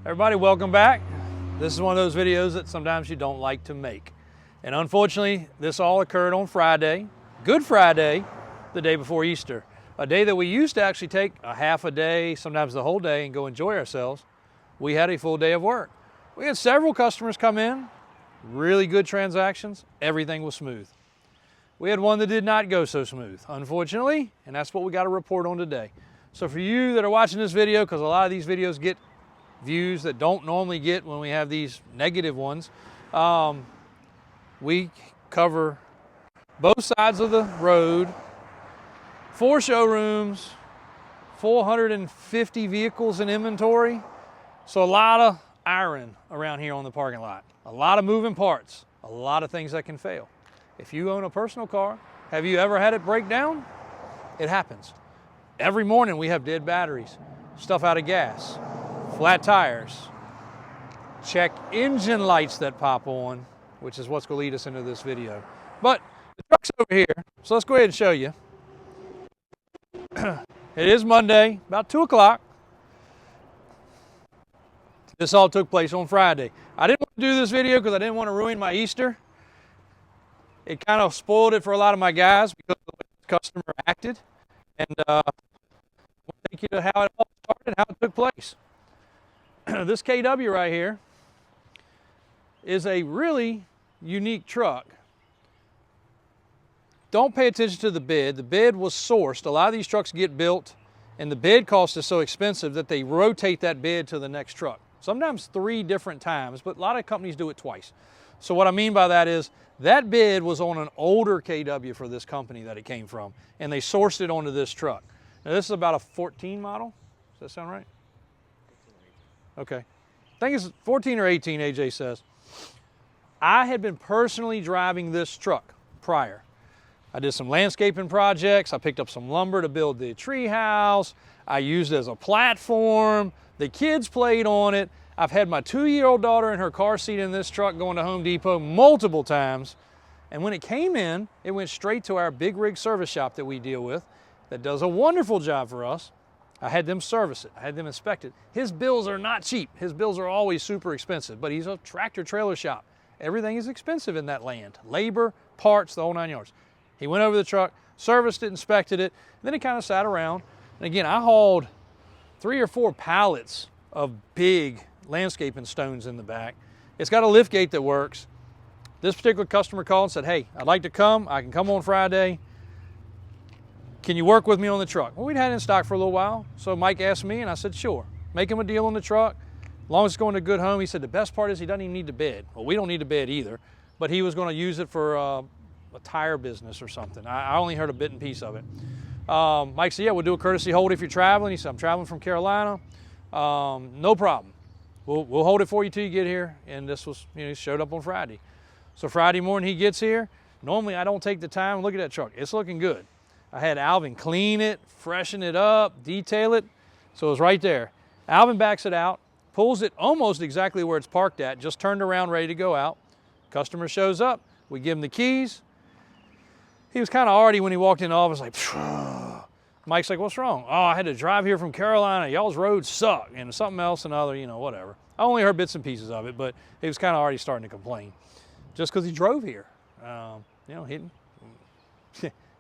Everybody, welcome back. This is one of those videos that sometimes you don't like to make. And unfortunately, this all occurred on Friday, Good Friday, the day before Easter. A day that we used to actually take a half a day, sometimes the whole day, and go enjoy ourselves. We had a full day of work. We had several customers come in, really good transactions, everything was smooth. We had one that did not go so smooth, unfortunately, and that's what we got to report on today. So for you that are watching this video, because a lot of these videos get views that don't normally get when we have these negative ones, we cover both sides of the road, 4 showrooms, 450 vehicles in inventory. So a lot of iron around here on the parking lot, a lot of moving parts, a lot of things that can fail. If you own a personal car, have you ever had it break down? It happens. Every morning we have dead batteries, stuff out of gas, flat tires, check engine lights that pop on, which is what's going to lead us into this video. But the truck's over here, so let's go ahead and show you. It is Monday, about 2 o'clock. This all took place on Friday. I didn't want to do this video because I didn't want to ruin my Easter. It kind of spoiled it for a lot of my guys because of the way the customer acted. And I want to take you to how it all started, how it took place. This KW right here is a really unique truck. Don't pay attention to the bid. The bid was sourced. A lot of these trucks get built and the bid cost is so expensive that they rotate that bid to the next truck. Sometimes 3 different times, but a lot of companies do it twice. So what I mean by that is that bid was on an older KW for this company that it came from, and they sourced it onto this truck. Now this is about a 14 model. Does that sound right? Okay. I think it's 14 or 18, AJ says. I had been personally driving this truck prior. I did some landscaping projects. I picked up some lumber to build the tree house. I used it as a platform. The kids played on it. I've had my 2-year-old daughter in her car seat in this truck going to Home Depot multiple times. And when it came in, it went straight to our big rig service shop that we deal with that does a wonderful job for us. I had them service it. I had them inspect it. His bills are not cheap. His bills are always super expensive, but he's a tractor trailer shop. Everything is expensive in that land. Labor, parts, the whole 9 yards. He went over the truck, serviced it, inspected it, and then he kind of sat around. And again, I hauled 3 or 4 pallets of big landscaping stones in the back. It's got a lift gate that works. This particular customer called and said, hey, I'd like to come. I can come on Friday. Can you work with me on the truck? Well, we'd had it in stock for a little while. So Mike asked me and I said, sure. Make him a deal on the truck. As long as it's going to a good home. He said the best part is he doesn't even need the bed. Well, we don't need a bed either, but he was going to use it for a tire business or something. I only heard a bit and piece of it. Mike said, yeah, we'll do a courtesy hold if you're traveling. He said, I'm traveling from Carolina. No problem. We'll hold it for you till you get here. And this was, he showed up on Friday. So Friday morning he gets here. Normally I don't take the time. Look at that truck. It's looking good. I had Alvin clean it, freshen it up, detail it. So it was right there. Alvin backs it out, pulls it almost exactly where it's parked at, just turned around, ready to go out. Customer shows up. We give him the keys. He was kind of already when he walked in the office like, phew. Mike's like, what's wrong? Oh, I had to drive here from Carolina. Y'all's roads suck. And something else, another, whatever. I only heard bits and pieces of it, but he was kind of already starting to complain just because he drove here.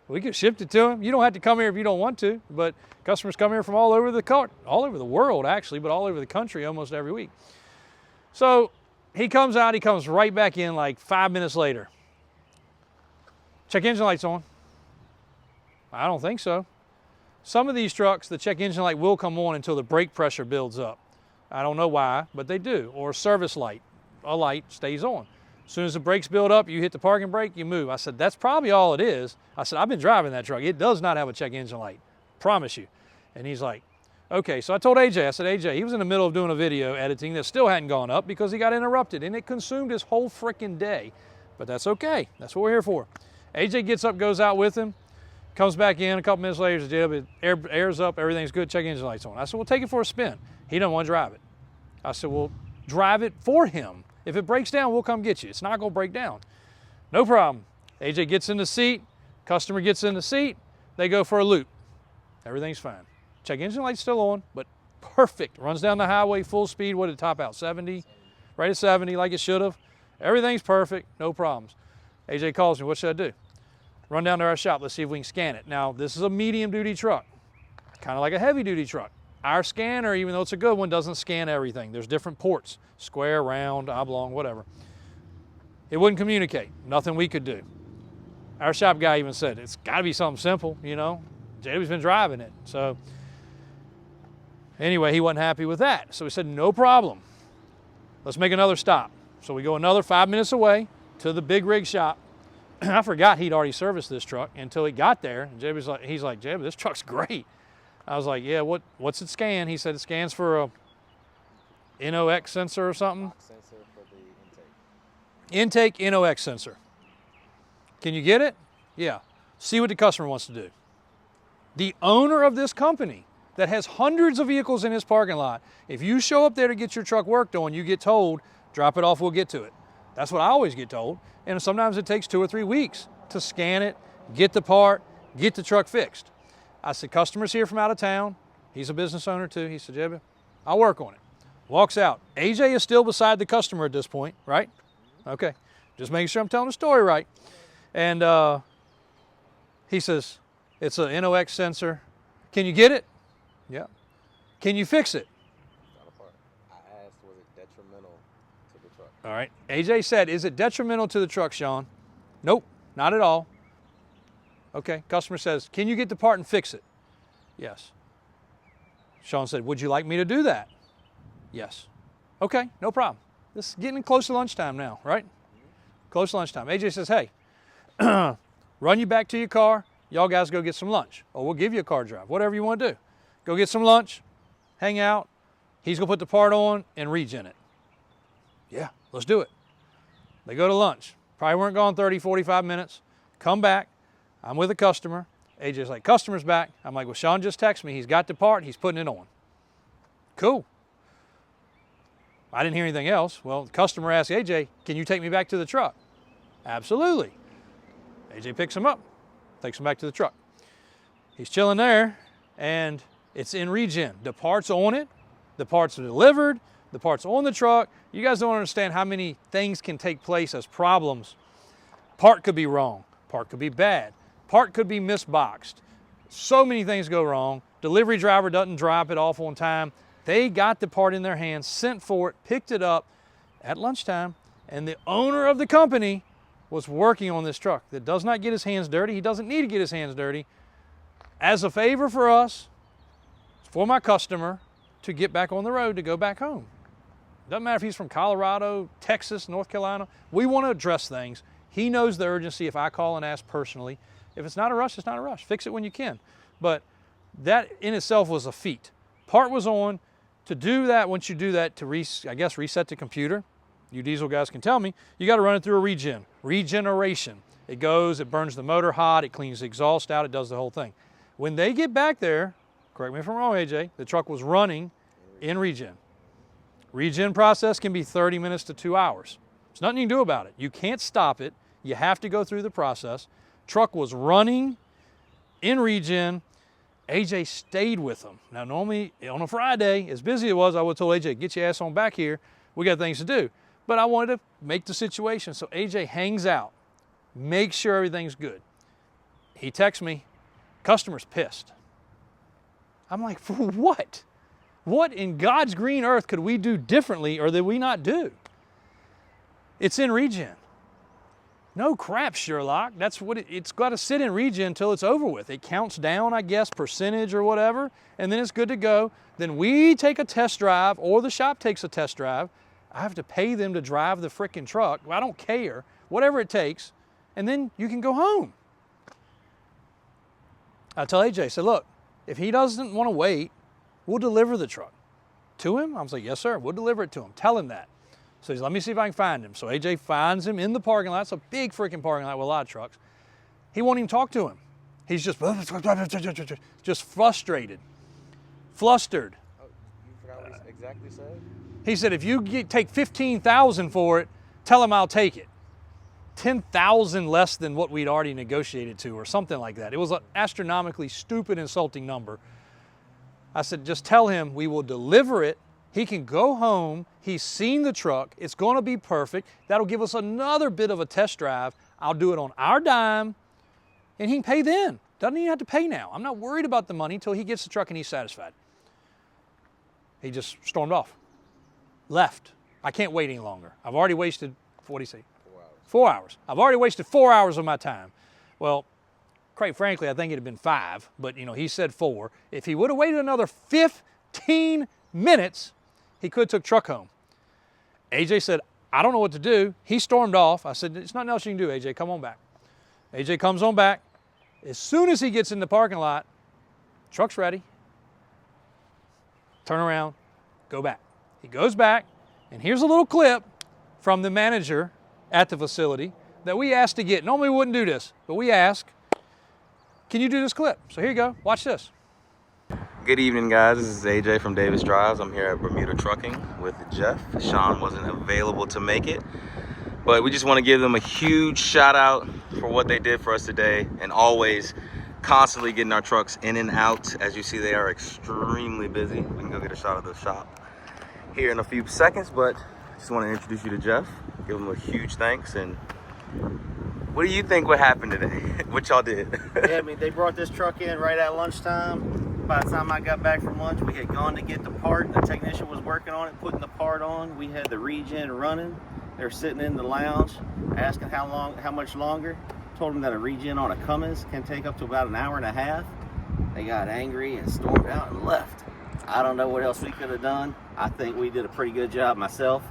We could shift it to him. You don't have to come here if you don't want to, but customers come here from all over the world actually, but all over the country almost every week. So he comes out, he comes right back in like 5 minutes later. Check engine light's on. I don't think so. Some of these trucks, the check engine light will come on until the brake pressure builds up. I don't know why, but they do. Or a service light, a light stays on. As soon as the brakes build up, you hit the parking brake, you move. I said, that's probably all it is. I said, I've been driving that truck. It does not have a check engine light, promise you. And he's like, okay. So I told AJ, I said, AJ, he was in the middle of doing a video editing that still hadn't gone up because he got interrupted and it consumed his whole freaking day. But that's okay. That's what we're here for. AJ gets up, goes out with him, comes back in a couple minutes later, it airs up, everything's good, check engine lights on. I said, well, take it for a spin. He doesn't want to drive it. I said, well, drive it for him. If it breaks down, we'll come get you. It's not going to break down. No problem. AJ gets in the seat, customer gets in the seat, they go for a loop. Everything's fine. Check engine light's still on, but perfect. Runs down the highway full speed. What did it top out? 70? Right at 70 like it should have. Everything's perfect, no problems. AJ calls me, what should I do? Run down to our shop, let's see if we can scan it. Now, this is a medium duty truck, kind of like a heavy duty truck. Our scanner, even though it's a good one, doesn't scan everything. There's different ports, square, round, oblong, whatever. It wouldn't communicate, nothing we could do. Our shop guy even said, it's gotta be something simple, you know? JW's been driving it. So anyway, he wasn't happy with that. So we said, no problem. Let's make another stop. So we go another 5 minutes away to the big rig shop. I forgot he'd already serviced this truck until he got there. And he's like, JW, this truck's great. I was like, yeah, what's it scan? He said it scans for a NOx sensor or something. Sensor for the intake. Intake NOx sensor. Can you get it? Yeah. See what the customer wants to do. The owner of this company that has hundreds of vehicles in his parking lot, if you show up there to get your truck worked on, you get told, drop it off, we'll get to it. That's what I always get told. And sometimes it takes 2 or 3 weeks to scan it, get the part, get the truck fixed. I said, customer's here from out of town. He's a business owner too. He said, Jebby, I'll work on it. Walks out. AJ is still beside the customer at this point, right? Okay, just making sure I'm telling the story right. And he says, it's a NOx sensor. Can you get it? Yeah. Can you fix it? Not a part. I asked, was it detrimental to the truck? All right. AJ said, is it detrimental to the truck, Sean? Nope, not at all. Okay. Customer says, can you get the part and fix it? Yes. Sean said, would you like me to do that? Yes. Okay, no problem. This is getting close to lunchtime now, right? Close to lunchtime. AJ says, hey, run you back to your car. Y'all guys go get some lunch. Or we'll give you a car drive, whatever you want to do. Go get some lunch, hang out. He's gonna put the part on and regen it. Yeah, let's do it. They go to lunch. Probably weren't gone 30, 45 minutes. Come back. I'm with a customer. AJ's like, customer's back. I'm like, well, Sean just texted me. He's got the part. He's putting it on. Cool. I didn't hear anything else. Well, the customer asked AJ, can you take me back to the truck? Absolutely. AJ picks him up, takes him back to the truck. He's chilling there, and it's in regen. The part's on it. The parts are delivered. The part's on the truck. You guys don't understand how many things can take place as problems. Part could be wrong. Part could be bad. Part could be misboxed. So many things go wrong. Delivery driver doesn't drop it off on time. They got the part in their hands, sent for it, picked it up at lunchtime, and the owner of the company was working on this truck that does not get his hands dirty. He doesn't need to get his hands dirty. As a favor for us, for my customer, to get back on the road, to go back home. Doesn't matter if he's from Colorado, Texas, North Carolina. We want to address things. He knows the urgency if I call and ask personally. If it's not a rush, it's not a rush. Fix it when you can. But that in itself was a feat. Part was on. To do that, once you do that, to reset the computer, you diesel guys can tell me, you got to run it through a regeneration. It goes, it burns the motor hot, it cleans the exhaust out, it does the whole thing. When they get back there, correct me if I'm wrong, AJ, the truck was running in regen. Regen process can be 30 minutes to 2 hours. There's nothing you can do about it. You can't stop it. You have to go through the process. Truck was running in regen. AJ stayed with them. Now, normally on a Friday, as busy as it was, I would have told AJ, get your ass on back here. We got things to do. But I wanted to make the situation. So AJ hangs out, makes sure everything's good. He texts me, customer's pissed. I'm like, for what? What in God's green earth could we do differently or did we not do? It's in regen. No crap, Sherlock. That's what it's got to sit in regen until it's over with. It counts down, I guess, percentage or whatever, and then it's good to go. Then we take a test drive or the shop takes a test drive. I have to pay them to drive the frickin' truck. Well, I don't care, whatever it takes, and then you can go home. I tell AJ, I said, look, if he doesn't want to wait, we'll deliver the truck to him. I was like, yes, sir, we'll deliver it to him. Tell him that. So he's, let me see if I can find him. So AJ finds him in the parking lot. It's a big freaking parking lot with a lot of trucks. He won't even talk to him. He's just frustrated, flustered. Oh, you forgot what he exactly said? He said, if you take $15,000 for it, tell him I'll take it. 10,000 less than what we'd already negotiated to or something like that. It was an astronomically stupid, insulting number. I said, just tell him we will deliver it. He can go home. He's seen the truck. It's going to be perfect. That'll give us another bit of a test drive. I'll do it on our dime, and he can pay then. Doesn't even have to pay now. I'm not worried about the money until he gets the truck and he's satisfied. He just stormed off, left. I can't wait any longer. I've already wasted, what do you say? 4 hours. 4 hours. I've already wasted 4 hours of my time. Well, quite frankly, I think it'd have been 5, but he said 4. If he would have waited another 15 minutes, he could have took truck home. AJ said, I don't know what to do. He stormed off. I said, there's nothing else you can do, AJ, come on back. AJ comes on back. As soon as he gets in the parking lot, truck's ready. Turn around, go back. He goes back, and here's a little clip from the manager at the facility that we asked to get. Normally we wouldn't do this, but we asked, can you do this clip? So here you go, watch this. Good evening, guys. This is AJ from Davis Drives. I'm here at Bermuda Trucking with Jeff. Sean wasn't available to make it, but we just want to give them a huge shout out for what they did for us today, and always constantly getting our trucks in and out. As you see, they are extremely busy. We can go get a shot of the shop here in a few seconds, but I just want to introduce you to Jeff, give him a huge thanks. And what do you think what happened today? What y'all did? Yeah, I mean, they brought this truck in right at lunchtime. By the time I got back from lunch, we had gone to get the part. The technician was working on it, putting the part on. We had the regen running. They were sitting in the lounge, asking how much longer. Told them that a regen on a Cummins can take up to about an hour and a half. They got angry and stormed out and left. I don't know what else we could have done. I think we did a pretty good job myself,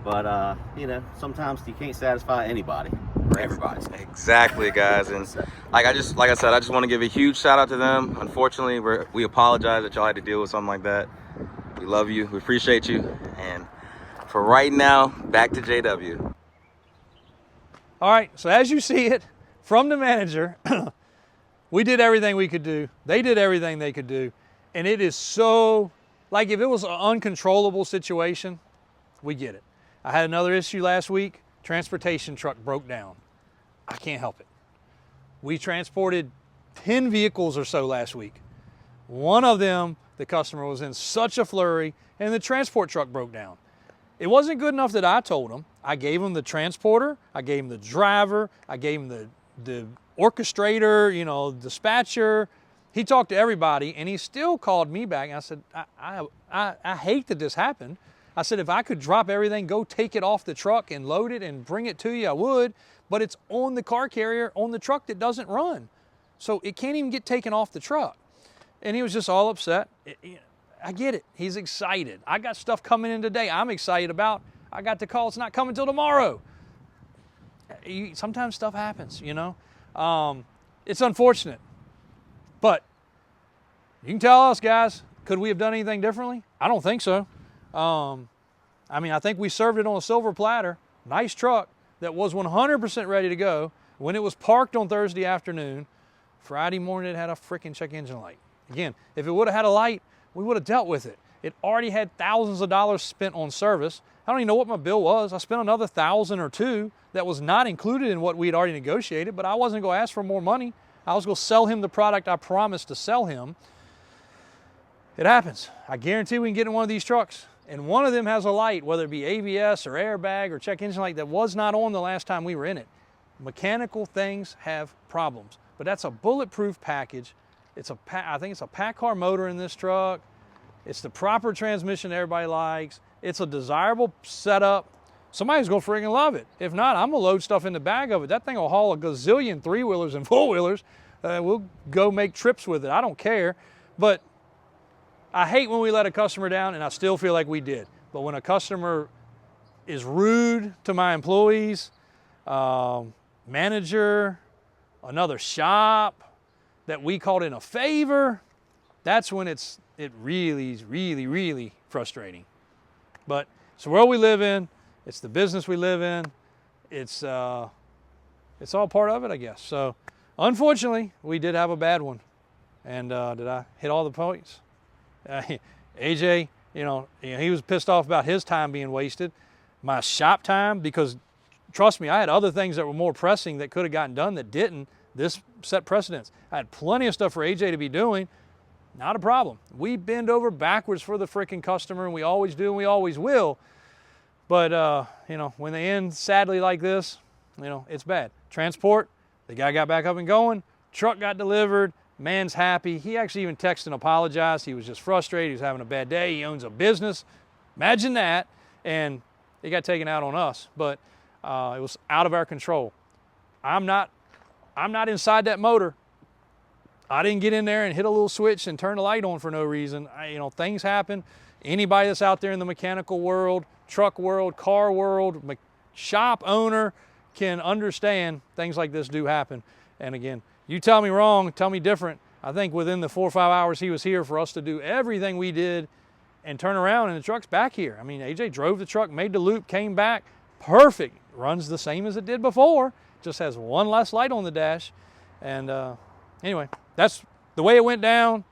but sometimes you can't satisfy anybody or everybody. Exactly, guys. And like I said, I just want to give a huge shout out to them. Unfortunately, we apologize that y'all had to deal with something like that. We love you, we appreciate you, and for right now, back to JW. All right, so as you see it from the manager, we did everything we could do. They did everything they could do. And it is so, like if it was an uncontrollable situation, we get it. I had another issue last week. Transportation truck broke down. I can't help it. We transported 10 vehicles or so last week. One of them, the customer was in such a flurry, and the transport truck broke down. It wasn't good enough that I told him. I gave him the transporter, I gave him the driver, I gave him the orchestrator, dispatcher. He talked to everybody, and he still called me back. And I said, I hate that this happened. I said, if I could drop everything, go take it off the truck and load it and bring it to you, I would. But it's on the car carrier, on the truck that doesn't run. So it can't even get taken off the truck. And he was just all upset. I get it. He's excited. I got stuff coming in today I'm excited about. I got the call, it's not coming till tomorrow. Sometimes stuff happens, It's unfortunate. But you can tell us, guys, could we have done anything differently? I don't think so. I think we served it on a silver platter. Nice truck that was 100% ready to go. When it was parked on Thursday afternoon, Friday morning it had a freaking check engine light. Again, if it would have had a light, we would have dealt with it. It already had thousands of dollars spent on service. I don't even know what my bill was. I spent another $1,000 or $2,000 that was not included in what we had already negotiated, but I wasn't going to ask for more money. I was going to sell him the product I promised to sell him. It happens. I guarantee we can get in one of these trucks, and one of them has a light, whether it be ABS or airbag or check engine light, that was not on the last time we were in it. Mechanical things have problems, but that's a bulletproof package. I think it's a PACCAR motor in this truck. It's the proper transmission everybody likes. It's a desirable setup. Somebody's gonna friggin' love it. If not, I'm gonna load stuff in the back of it. That thing will haul a gazillion 3-wheelers and 4-wheelers. We'll go make trips with it. I don't care. But I hate when we let a customer down, and I still feel like we did. But when a customer is rude to my employees, manager, another shop that we called in a favor, that's when it really is really frustrating. But it's the world we live in. It's the business we live in. It's all part of it, I guess. So unfortunately, we did have a bad one. And did I hit all the points? AJ, he was pissed off about his time being wasted. My shop time, because trust me, I had other things that were more pressing that could have gotten done that didn't. This set precedence. I had plenty of stuff for AJ to be doing. not a problem. We bend over backwards for the freaking customer, and we always do, and we always will. But, you know, when they end sadly like this, you know, it's bad. Transport, the guy got back up and going, truck got delivered, man's happy. He actually even texted and apologized. He was just frustrated. He was having a bad day. He owns a business. Imagine that. And it got taken out on us, but it was out of our control. I'm not inside that motor. I didn't get in there and hit a little switch and turn the light on for no reason. You know, things happen. Anybody that's out there in the mechanical world, truck world, car world, shop owner can understand things like this do happen. And again, you tell me wrong, tell me different. I think within the 4 or 5 hours he was here for us to do everything we did and turn around, and the truck's back here. I mean, AJ drove the truck, made the loop, came back, perfect. Runs the same as it did before, just has one less light on the dash. And anyway, that's the way it went down.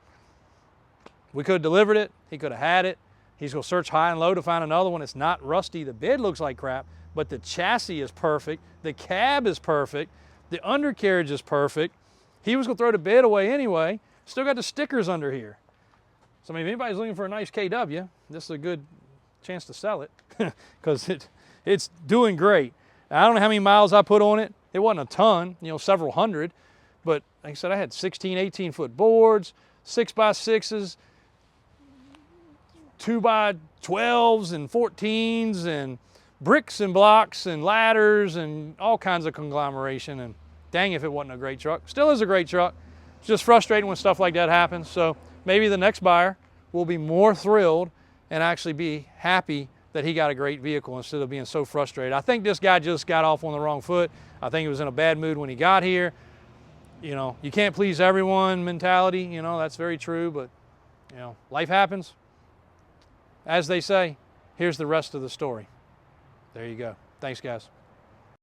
We could have delivered it. He could have had it. He's going to search high and low to find another one. It's not rusty. The bed looks like crap, but the chassis is perfect. The cab is perfect. The undercarriage is perfect. He was going to throw the bed away anyway. Still got the stickers under here. So I mean, if anybody's looking for a nice KW, this is a good chance to sell it because it's doing great. I don't know how many miles I put on it. It wasn't a ton, you know, several hundred. But like I said, I had 16, 18-foot boards, 6x6s, 2x12s and 14s, and bricks and blocks and ladders and all kinds of conglomeration. And dang if it wasn't a great truck. Still is a great truck. It's just frustrating when stuff like that happens. So maybe the next buyer will be more thrilled and actually be happy that he got a great vehicle instead of being so frustrated. I think this guy just got off on the wrong foot. I think he was in a bad mood when he got here. You know, you can't please everyone mentality, you know, that's very true, but, you know, life happens. As they say, here's the rest of the story. There you go. Thanks, guys.